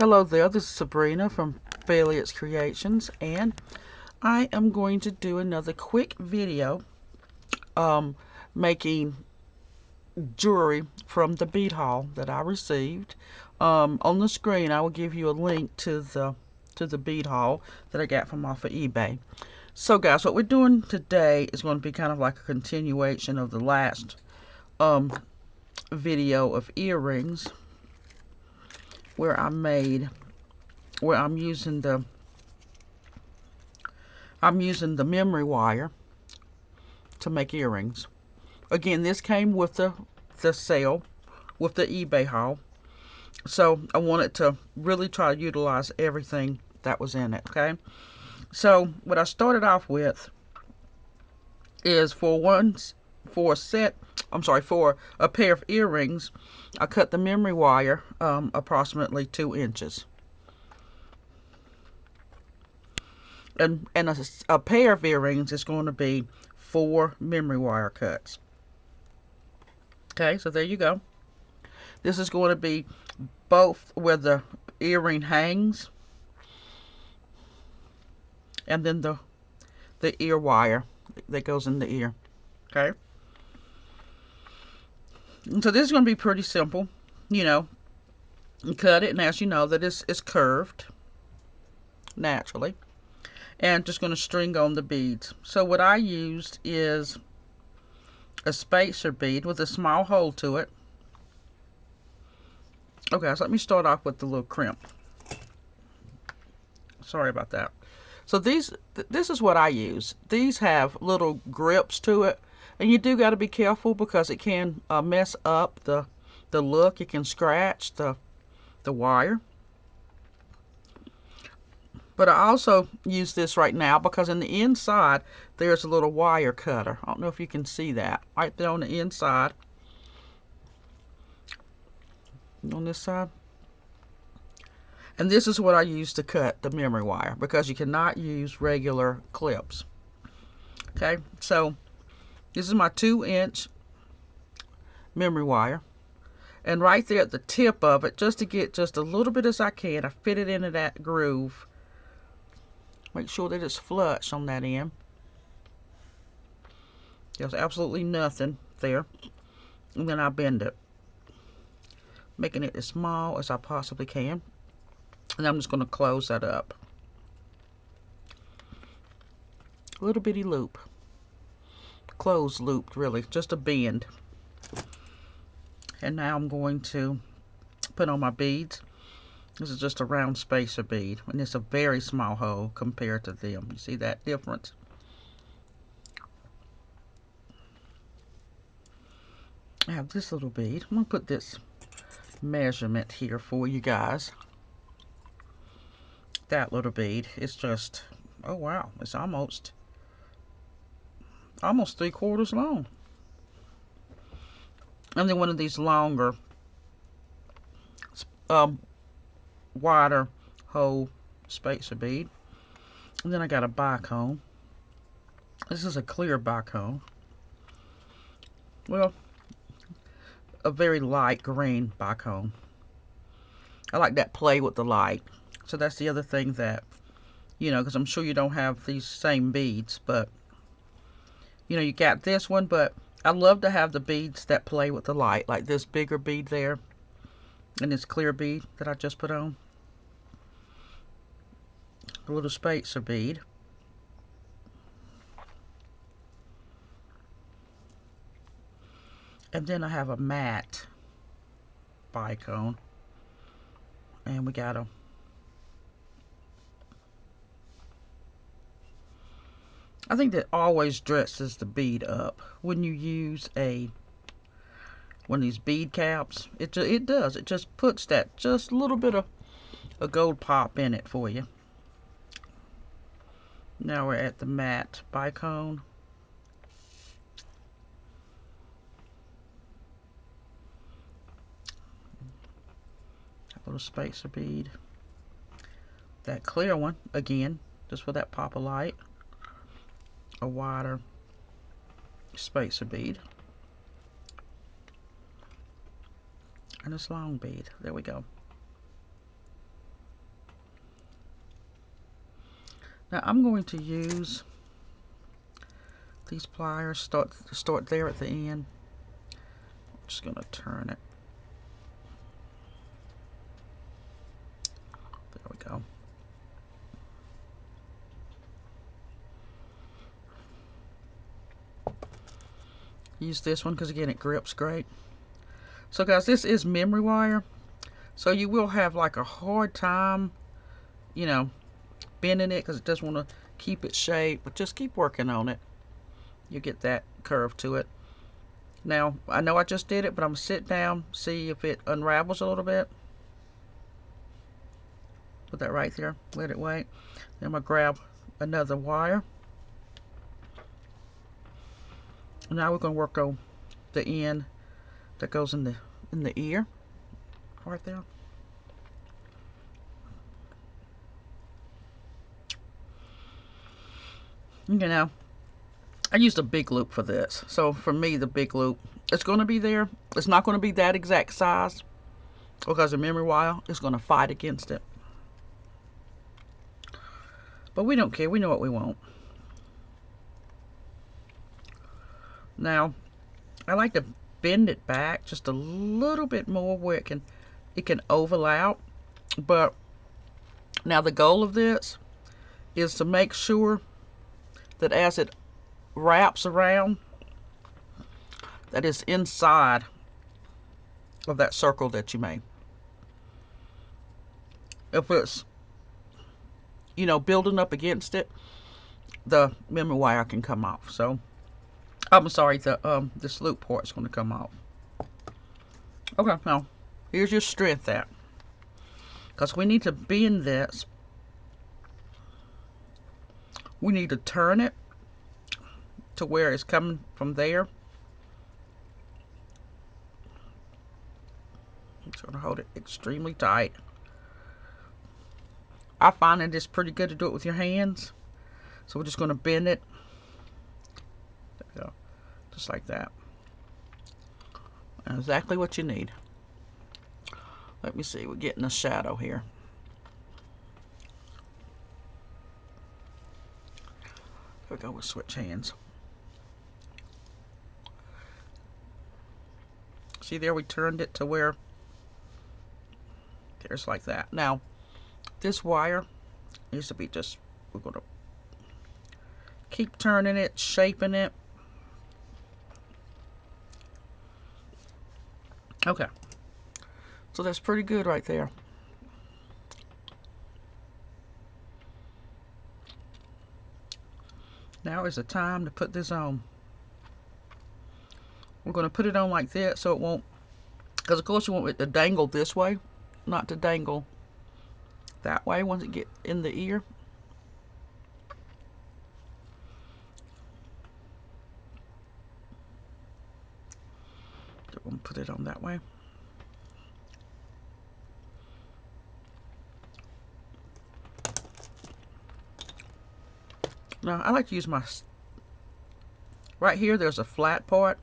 Hello there, this is Sabrina from Faileas Creations, and I am going to do another quick video um, making jewelry from the bead haul that I received. On the screen I will give you a link to the bead haul that I got from off of eBay. So guys, what we're doing today is going to be kind of like a continuation of the last video of earrings where I'm using the memory wire to make earrings. Again, this came with the sale, with the eBay haul. So I wanted to really try to utilize everything that was in it, okay? So what I started off with is for a pair of earrings, I cut the memory wire approximately 2 inches. And a pair of earrings is going to be 4 memory wire cuts. Okay, so there you go. This is going to be both where the earring hangs and then the ear wire that goes in the ear. Okay, and so this is going to be pretty simple. You cut it, and as you know that it's curved naturally, and just going to string on the beads. So what I used is a spacer bead with a small hole to it. Okay, so let me start off with the little crimp. Sorry about that. So this is what I use. These have little grips to it, and you do got to be careful because it can mess up the look. It can scratch the wire. But I also use this right now because in the inside there's a little wire cutter. I don't know if you can see that right there on the inside. On this side. And this is what I use to cut the memory wire because you cannot use regular clips. Okay, so this is my 2-inch memory wire. And right there at the tip of it, just to get just a little bit as I can, I fit it into that groove. Make sure that it's flush on that end. There's absolutely nothing there. And then I bend it, making it as small as I possibly can. And I'm just going to close that up. A little bitty loop. Closed loop, really, just a bend. And now I'm going to put on my beads. This is just a round spacer bead, and it's a very small hole compared to them. You see that difference? I have this little bead. I'm going to put this measurement here for you guys. That little bead is just, oh wow, it's almost 3/4 long. And then one of these longer, wider hole spacer bead. And then I got a bicone. This is a clear bicone. Well, a very light green bicone. I like that play with the light. So that's the other thing that, because I'm sure you don't have these same beads, but you got this one, but I love to have the beads that play with the light, like this bigger bead there and this clear bead that I just put on. A little spacer bead. And then I have a matte bicone. And we got I think that always dresses the bead up when you use one of these bead caps. It does. It just puts that just a little bit of a gold pop in it for you. Now we're at the matte bicone. A little spacer bead. That clear one, again, just for that pop of light. A wider spacer bead. And this long bead. There we go. Now I'm going to use these pliers, start there at the end. I'm just going to turn it. There we go. Use this one because again it grips great. So guys, this is memory wire, so you will have like a hard time, you know, bending it because it does want to keep its shape, but just keep working on it. You get that curve to it. Now I know I just did it, but I'm gonna sit down, see if it unravels a little bit. Put that right there, let it wait. Then I'm gonna grab another wire. Now we're gonna work on the end that goes in the ear, right there. You know, I used a big loop for this, so for me the big loop, it's going to be there. It's not going to be that exact size because the memory wire is going to fight against it. But we don't care. We know what we want. Now, I like to bend it back just a little bit more where it can overlap. But now the goal of this is to make sure that as it wraps around, that it's inside of that circle that you made. If it's, you know, building up against it, the memory wire can come off. So I'm sorry, this loop part is going to come off. Okay, now here's your strength at, because we need to bend this. We need to turn it to where it's coming from there. I'm just going to hold it extremely tight. I find it is pretty good to do it with your hands. So we're just going to bend it. There we go. Just like that. And exactly what you need. Let me see. We're getting a shadow here. There we go. We'll switch hands. See there, we turned it to where there's like that. Now, this wire needs to be just, we're going to keep turning it, shaping it. Okay. So that's pretty good right there. Now is the time to put this on. We're going to put it on like that so it won't, because of course you want it to dangle this way, not to dangle that way once it gets in the ear. So we'll put it on that way. Now I like to use my, right here there's a flat part.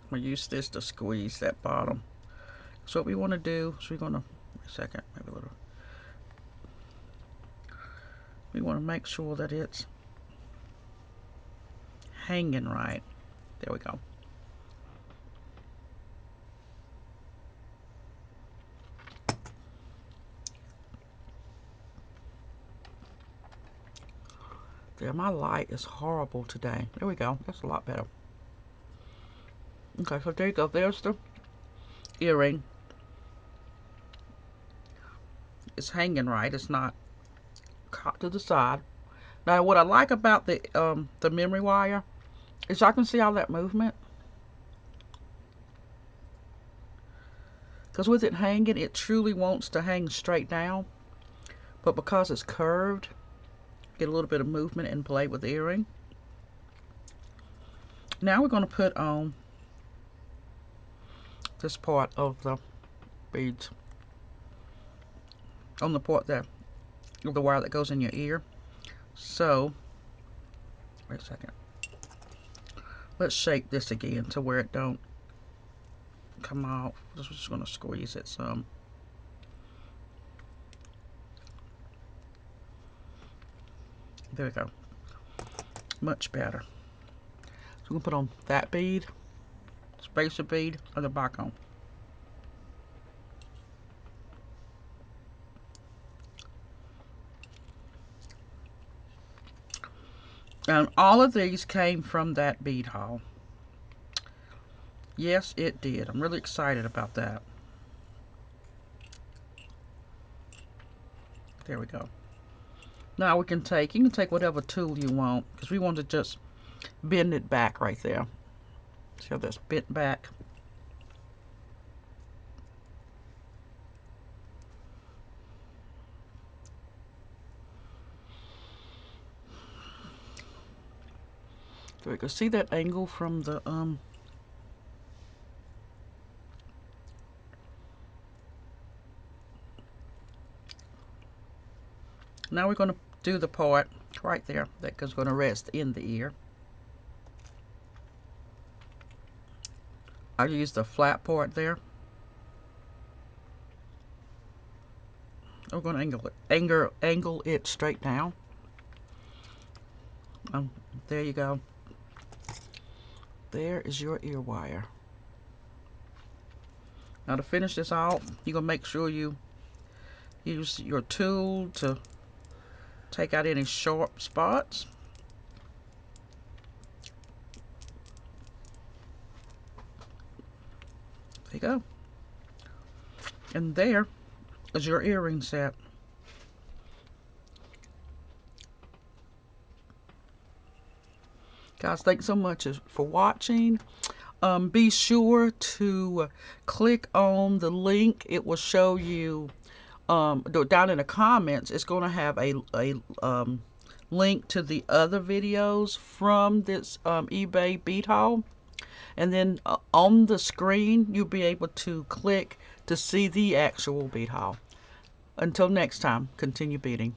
I'm going to use this to squeeze that bottom. So what we want to do is we're going to, wait a second, maybe a little. We want to make sure that it's hanging right. There we go. There, my light is horrible today. There we go. That's a lot better. Okay, so there you go. There's the earring. It's hanging right. It's not caught to the side. Now, what I like about the memory wire is I can see all that movement. Because with it hanging, it truly wants to hang straight down. But because it's curved, get a little bit of movement and play with the earring. Now we're going to put on this part of the beads. On the part that, of the wire that goes in your ear. So, wait a second. Let's shape this again to where it don't come off. Just going to squeeze it some. There we go. Much better. So we're going to put on that bead, spacer bead, on the back on. And all of these came from that bead haul. Yes, it did. I'm really excited about that. There we go. Now you can take whatever tool you want, because we want to just bend it back right there. See how that's bent back? There we go. See that angle from the Now we're going to do the part right there that is going to rest in the ear. I use the flat part there. We're going to angle it straight down. There you go. There is your ear wire. Now to finish this off, you're going to make sure you use your tool to take out any sharp spots. There you go. And there is your earring set. Guys, thanks so much for watching. Be sure to click on the link. It will show you down in the comments. It's going to have a link to the other videos from this eBay bead haul. And then on the screen, you'll be able to click to see the actual bead haul. Until next time, continue beading.